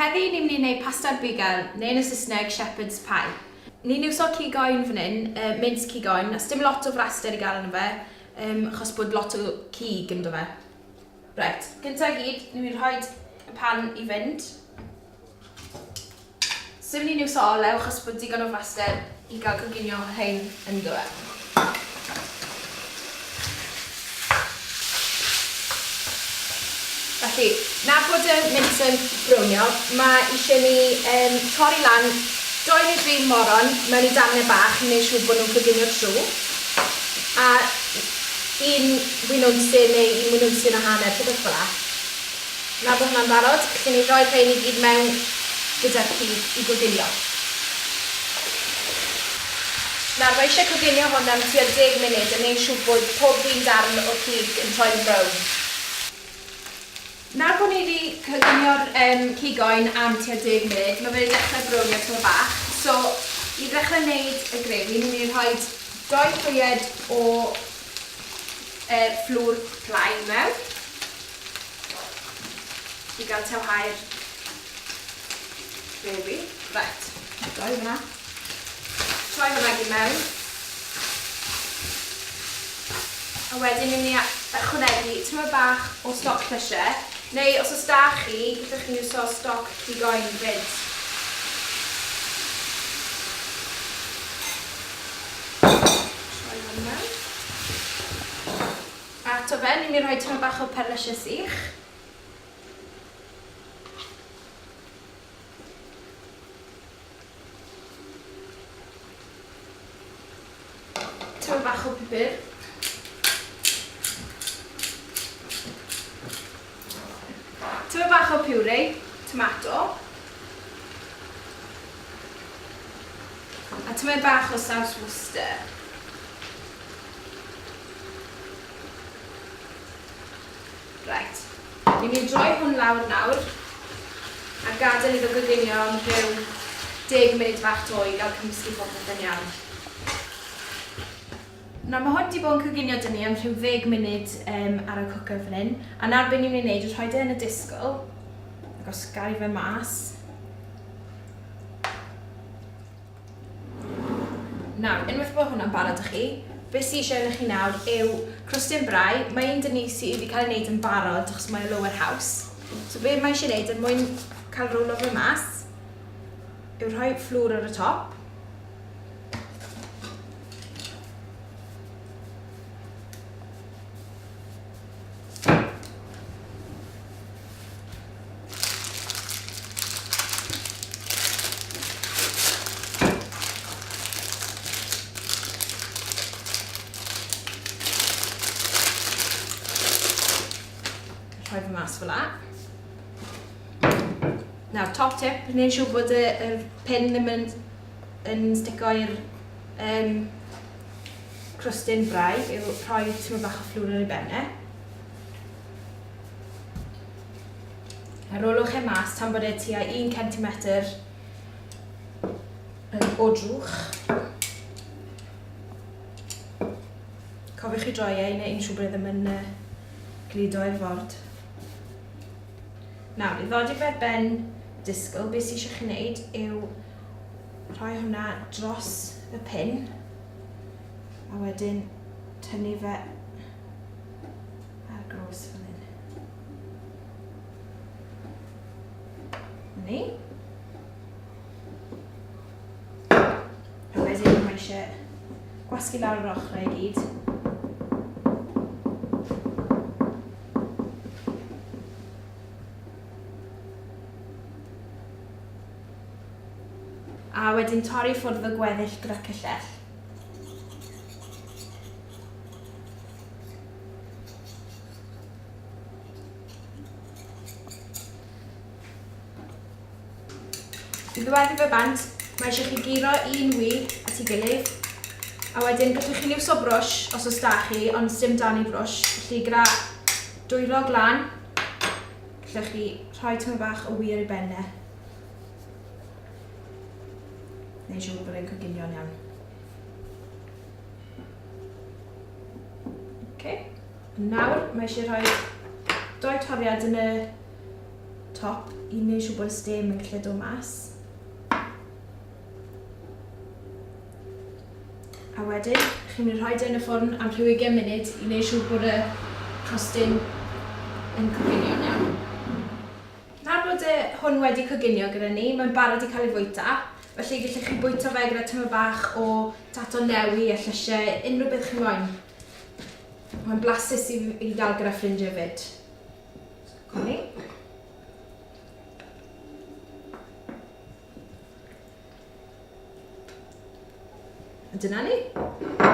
Heddi ni'n mynd i wneud pasta bugel, neu yn y Saesneg shepherd's pie. Ni'n iwso cigoen fan hyn, mince cigoen, a dim lot o fraster i gael yna fe, achos bod lot o cig ynddo fe. Reit, gyntaf gyd, ni'n mynd i rhoi y pan i fynd. Sim ni'n iwso olew, achos bod digon o fraster i gael coginio hyn ynddo fe. Felly, na bod y mince yn brownio, mae eisiau ni torri lan 2 neu 3 moron mewn i damnau bach i wneud siŵr bod nhw'n coginio trwy. A 1 winwnsyn neu 1 winwnsyn a hanner, rhywbeth fel la. Na bod hwnna'n barod, lle ni roi rhain i gyd mewn gyda'r cig i goginio. Nawr, mae eisiau coginio hwn am tua 10 munud yn gwneud siŵr bod pob un darn o'r cig yn troi'n brown. Nawr bod ni wedi coginio'r cigoen am tua 10 munud, mae fe wedi dechrau brownio tyma bach. So, i ddechrau wneud y grefi, ni'n mynd i rhoi 2 llwyed o fflwr plaen mewn. I gael tewhau'r grefi. Right, rhoi hwnna. Troi hwnna i mewn. A wedyn ni'n mynd i ychwanegu tyma bach o stoc llysau. Neu, os oes da chi, gallwch chi'n iwso stoc cigoen fyd. Troi hwn mewn. A to fe, ni'n mynd i rhoi tyma bach o perlysiau sych. Tyma bach o pupur. Tyma bach o puree, tomato. A tyma bach o saws Worcester. Right. Ni'n mynd i droi hwn lawr nawr a gadael iddo goginio am rhyw 10 munud bach to i gael cymysgu popeth yn iawn. Nawr mae hwn wedi bod yn coginio dyn ni am rhyw 10 munud ar y cwcer fan hyn. A nawr beth ni'n mynd i wneud yw rhoi e yn y disgl, ac osgau fe mas. Nawr, unwaith bod hwnna'n barod â chi, beth sydd eisiau arnoch chi nawr yw crostyn brau. Mae un dyn ni sydd wedi cael ei wneud yn barod achos mae lower house. So beth mae eisiau wneud mwyn cael rolo fe mas, yw rhoi fflwr ar y top. Rhoi fe mas fel la. Nawr, top tip, wneud siŵr bod y pin ddim yn stico i'r crostyn brau, yw rhoi tyma bach o fflwr ar ei bennau. A rolwch e mas tan bod e tua 1 centimetr o drwch. Cofiwch chi droi e i wneud siŵr bod e ddim yn gludo i'r ford. Nawr, i ddodi fe ben disgl, beth sydd eisiau chi wneud yw rhoi hwnna dros y pin a wedyn tynnu fe ar gros fel hyn. Ni. A wedyn mae eisiau gwasgu lawr yr ochrau i gyd. A wedyn torri ffwrdd y gweddill gyda cyllell. I ddiweddu fe bant, mae eisiau chi giro un wy at ei gilydd. A wedyn gallwch chi'n iwso brwsh os oes da chi, ond sim dan i brwsh. Felly gyda dwylo glan, gallwch chi rhoi tyma bach o wy ar ei bennau. Neu siŵr bod e'n coginio'n iawn. Nawr, mae eisiau rhoi 2 toriad yn y top i wneud siŵr bod y stem yn gallu dod mas. A wedyn, chi'n mynd i rhoi yn y ffwrn am 20 munud i wneud siŵr bod y crostyn yn coginio'n iawn. Nawr bod hwn wedi coginio gyda ni, mae'n barod i cael ei fwyta. Felly gallwch chi bwyta fe gyda tyma bach o tato newi a llysiau, unrhyw beth chi'n moyn. Mae'n blasus i gael gyda ffrindiau fyd. Cwni. A dyna ni.